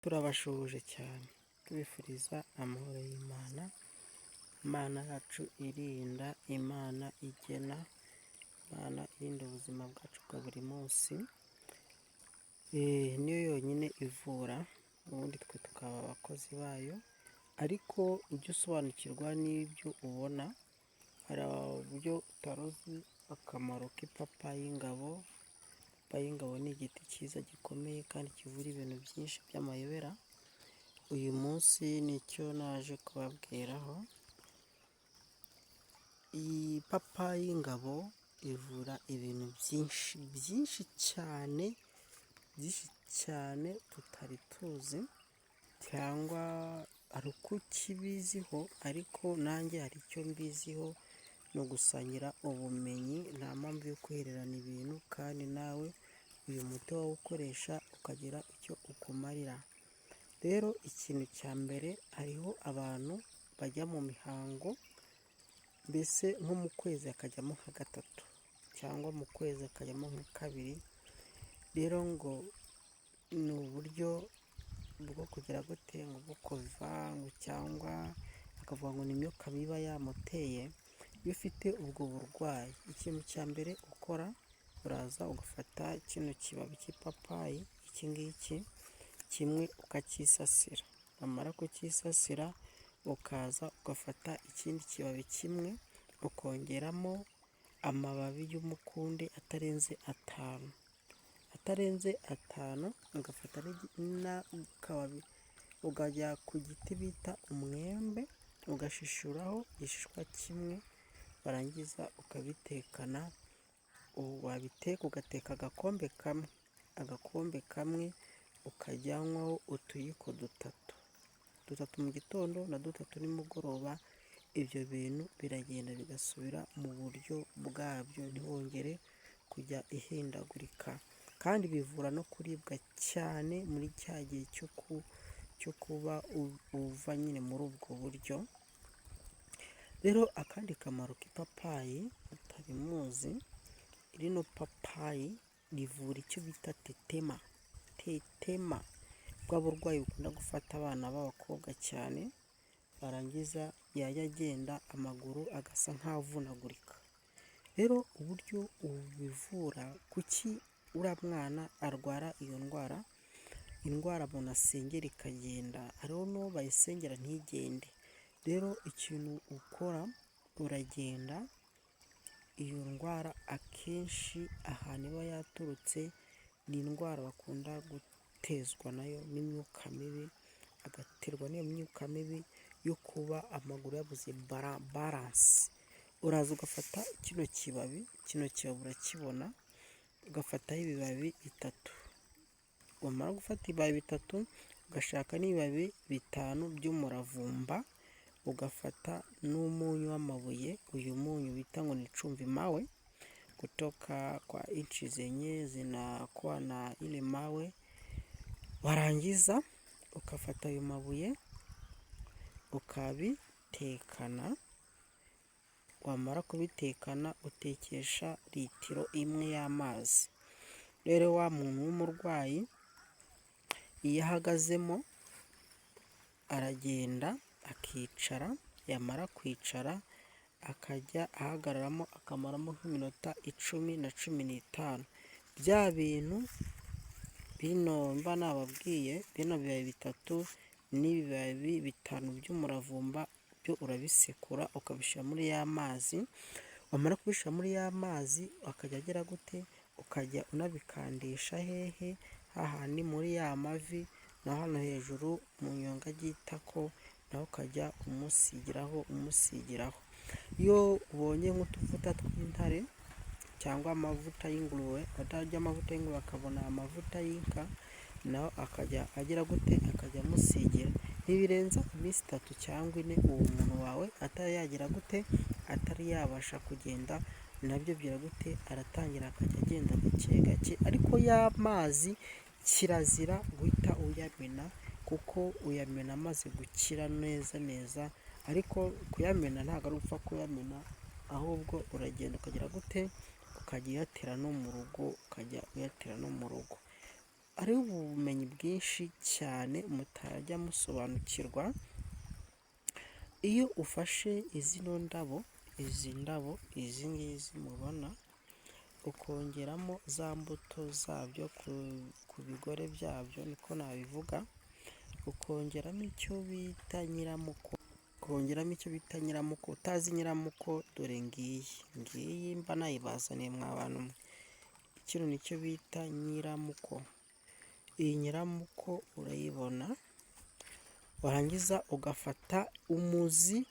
Turabashuhuje cyane tubifuriza amahoro y'Imana. Imana yacu irinda, Imana igena, Imana irinda ubuzima bwacu bwa buri munsi. Niyo yonyine ivura, ubundi twe tukaba abakozi bayo, ariko ujye usobanukirwa n'ibyo ubona. Hari uburyo utaruzi akamaro k'ipapayi y'ingabo. Ipapayi y'ingabo ni igiti cyiza gikomeye kandi kivura ibintu byinshi by'amayobera. Uyu munsi nicyo naje kubabwiraho. Iyi papayi y'ingabo ivura ibintu byinshi cyane tutari tuzi, cyangwa hari uko ukibiziho, ariko nanjye hari icyo mbiziho. Ni ugusangira ubumenyi, nta mpamvu yo kwihererana ibintu, kandi nawe uyu muti wawukoresha ukagira icyo ukumarira. Rero ikintu cya mbere, hariho abantu bajya mu mihango, mbese nko mu kwezi hakajyamo nka gatatu, cyangwa mu kwezi hakajyamo nka kabiri. Rero ngo ni uburyo bwo kugira gute, ngo bwo kuva cyangwa akavuga ngo ni imyuka mibi yamuteye. Iyo ufite ubwo burwayi, ikintu cya mbere ukora, uraza ugafata kino kibabi cy'ipapayi, iki ngiki kimwe ukacyisasira. Wamara kucyisasira, ukaza ugafata ikindi kibabi kimwe, ukongeramo amababi y'umukunde atarenze atanu, ugafata n'akababi ukajya ku giti bita umwembe, ugashishuraho igishishwa kimwe, warangiza ukabitekana. Wabiteka ugateka agakombe kamwe ukajyanwaho utuyiko dutatu mu gitondo na dutatu nimugoroba. Ibyo bintu biragenda bigasubira mu buryo bwabyo, ntihongere kujya ihindagurika. Kandi bivura no kuribwa cyane muri cya gihe cyo kuba uva nyine muri ubwo buryo. Rero akandi kamaro k'ipapayi utari muzi, rino papayi rivura icyo bita tetema, bwa burwayi bukunda gufata abana b'abakobwa cyane, barangiza yajya agenda amaguru agasa nk'avunagurika. Rero uburyo ubivura, kuki uriya mwana arwara iyo indwara umuntu asengera ikagenda, hariho n'uwo bayisengera ntigende. Rero ikintu ukora, uragenda, iyo ndwara akenshi ahantu iba yaturutse ni indwara bakunda gutezwa nayo n'imyuka mibi, agaterwa n'iyo myuka mibi yo kuba amaguru yabuze baranse. Uraza ugafata kino kibabi urakibona, ugafataho ibibabi bitatu. Wamara gufata ibibabi bitatu, ugashaka n'ibibabi 5 by'umuravumba, ugafata n'umunyu w'amabuye. Uyu munyu bita ngo ni chumvi mawe, kutoka kwa inchi zenye zinakuwa na ile mawe. Warangiza ukafata ayo mabuye ukabitekana. Wamara kubitekana, utekesha litiro 1 y'amazi. Rero wa muntu w'umurwayi iyo ahagazemo, aragenda akicara, yamara kwicara akajya ahagararamo, akamaramo nk'iminota 10 na 15. Bya bintu bino mba nababwiye, bino bibabi 3 n'ibibabi 5 by'umuravumba, byo urabisekura ukabishyira muri ya mazi. Wamara kubishyira muri ya mazi, akajya agira gute, ukajya unabikandisha hehe, hahandi muri ya mavi, na hano hejuru mu nyonga y'itako, naho ukajya umusigiraho. Iyo ubonye nk'utuvuta tw'intare cyangwa amavuta y'ingurube, atarya amavuta y'ingurube akabona amavuta y'inka, naho akajya agira gute, akajya amusigira. Ntibirenza iminsi 3 cyangwa 4, uwo muntu wawe atari yagira gute, atari yabasha kugenda. Nabyo bira gute, aratangira akajya agenda gake, ariko ya mazi kirazira guhita uyamena, kuko uyamena amaze gukira neza. Ariko kuyamena ntabwo ari upfa kuyamena, ahubwo uragenda ukagira gute, ukajya uyatera no mu rugo, ari ubumenyi bwinshi cyane mutajya musobanukirwa. Iyo ufashe izi ndabo izi ngizi mubona, ukongeramo za mbuto zabyo ku bigore byabyo, niko nabivuga, ukongeramo icyo bita nyiramuko. Utazi nyiramuko, dore ngiyi mba nayibazaniye mwa bantu mwe. Kino nicyo bita nyiramuko. Iyi nyiramuko urayibona, warangiza ugafata umuzi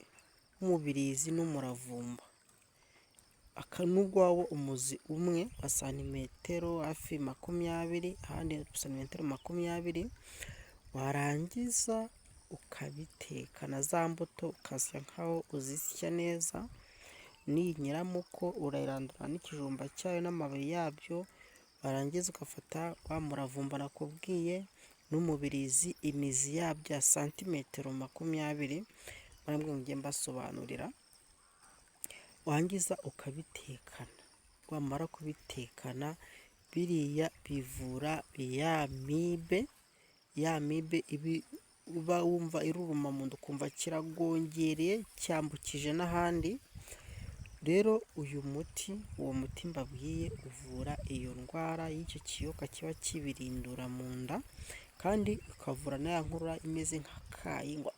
w'umubirizi n'umuravumba, nubwo waba umuzi umwe wa santimetero hafi 20, ahandi santimetero 20, warangiza ukabiteka na za mbuto ukasya nkaho uzisya neza. N'iyi nyiramuko urayirandura n'ikijumba cyayo n'amababi yabyo, warangiza ugafata wa muravumba nakubwiye n'umubirizi, imizi yabyo ya santimetero 20, mwebwe mujye mbasobanurira, wangiza ukabitekana. Wamara kubitekana, biriya bivura ya mibe uba wumva iruruma mu nda, ukumva kiragongereye cyambukije n'ahandi. Rero uwo muti mbabwiye uvura iyo ndwara y'icyo kiyoka kiba kibirindura mu nda, kandi ukavura na ya nkorora imeze nk'akayi, ngo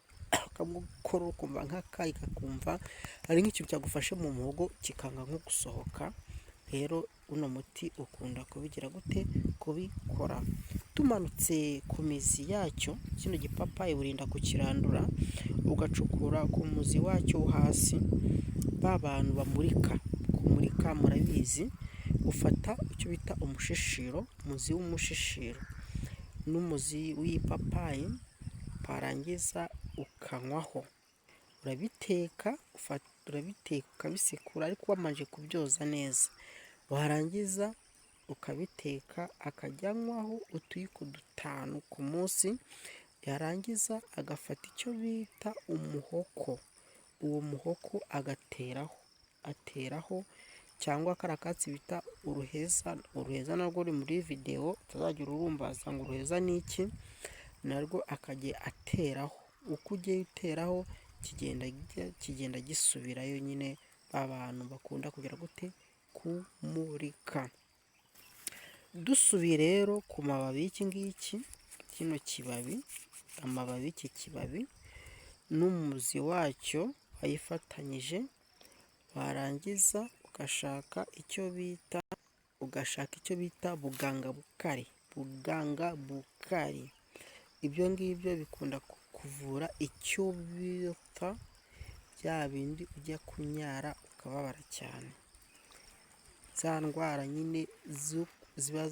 ukagukora ukumva nk'akayi, kakumva ari nk'ikintu cyagufashe mu muhogo kikanga nko gusohoka. Rero uno muti ukunda kubikora. Tumanutse ku mizi yacyo, kino gipapayi urinda kukirandura, ugacukura ku muzi wacyo wo hasi. Ba bantu kumurika murabizi, ufata icyo bita umushishiro, umuzi w'umushishiro n'umuzi w'ipapayi, warangiza ukanywaho. Urabiteka ukabisekura, ariko wamanje kubyoza neza. Warangiza ukabiteka, akajya anywaho utuyiko 5 ku munsi. Yarangiza agafata icyo bita umuhoko, uwo muhoko ateraho, cyangwa kariya katsi bita uruheza narwo ruri muri videwo, utazagira urumbaza ngo uruheza ni iki, narwo akajya ateraho. Uko ugiye uteraho kigenda gisubirayo nyine. Abantu bakunda kugira kumurika. Dusubiye rero ku mababi y'iki ngiki, kino kibabi, amababi y'iki kibabi n'umuzi wacyo wayifatanyije, warangiza ugashaka icyo bita bugangabukari. Ibyo ngibyo bikunda kuvura icyo bita bya bindi ujya kunyara ukababara cyane, za ndwara nyine ziba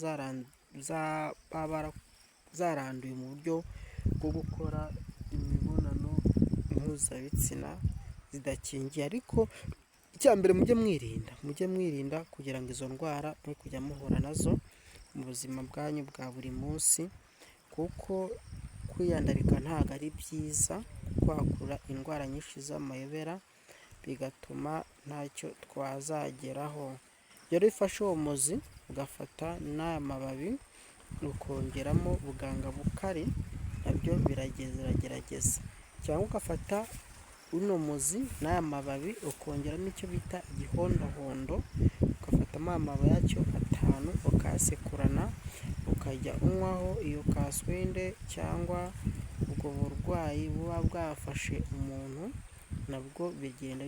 zaranduye mu buryo bwo gukora imibonano mpuzabitsina zidakingiye. Ariko icya mbere mujye mwirinda kugira ngo izo ndwara mwe kujya muhura nazo mu buzima bwanyu bwa buri munsi, kuko kwiyandarika ntabwo ari byiza, kwakura indwara nyinshi z'amayobera, bigatuma ntacyo twazageraho. Rero ifashe uwo muzi, ugafata n'aya mababi, ukongeramo bugangabukari, nabyo biragerageza. Cyangwa ugafata uno muzi n'aya mababi, ukongeramo icyo bita igihondohondo, ugafatamo amababi yacyo 5, ukayasekurana, ukajya unywaho iyo kaswende cyangwa ubwo burwayi buba bwafashe umuntu, nabwo bigenda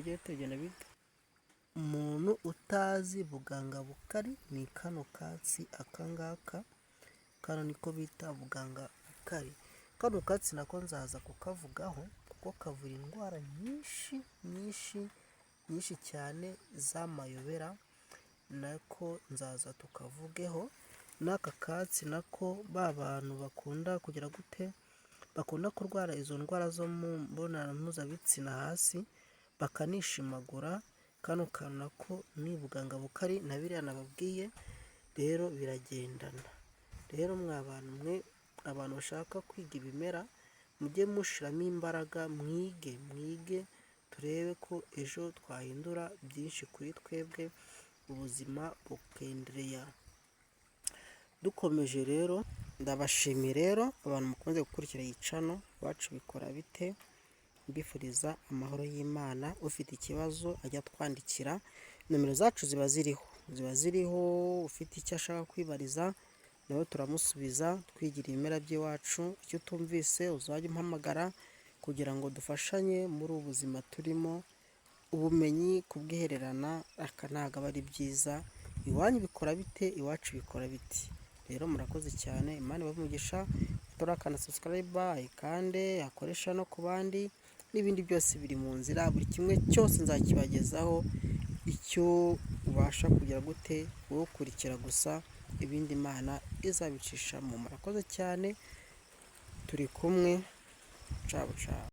umuntu utazi bugangabukari, ni kano katsi akangaka, kano niko bita bugangabukari. Kano katsi nako nzaza kukavugaho, kuko kavura indwara nyinshi cyane z'amayobera, nako nzaza tukavugeho. N'aka katsi nako ba bantu bakunda kurwara izo ndwara zo mu mbonano mpuzabitsina hasi, bakanishimagura, kano kantu nako ni bugangabukari na biriya nababwiye. Rero biragendana. Rero abantu bashaka kwiga ibimera, mujye mushiramo imbaraga, mwige, turebe ko ejo twahindura byinshi kuri twebwe, ubuzima bukendereya. Dukomeje rero, ndabashimiye rero abantu mukunze gukurikira iyi channel Iwacu Bikora Bite, mbifuriza amahoro y'Imana. Ufite ikibazo ajya twandikira, nomero zacu ziba ziriho, ufite icyo ashaka kwibariza nawe turamusubiza, twigira ibimera by'iwacu. Icyo utumvise uzajya umpamagara kugira ngo dufashanye muri ubu buzima turimo. Ubumenyi kubwihererana aka ntabwo aba ari byiza. Iwanyu bikora bite, iwacu bikora biti. Rero murakoze cyane, Imana ibahe umugisha. Turakana subscribe ayikande, akoresha no ku bandi, n'ibindi byose biri mu nzira. Buri kimwe cyose nzakibagezaho, icyo ubasha kugira gute wowe ukurikira gusa, ibindi Imana izabicishamo. Murakoze cyane, turi kumwe. Ciao ciao.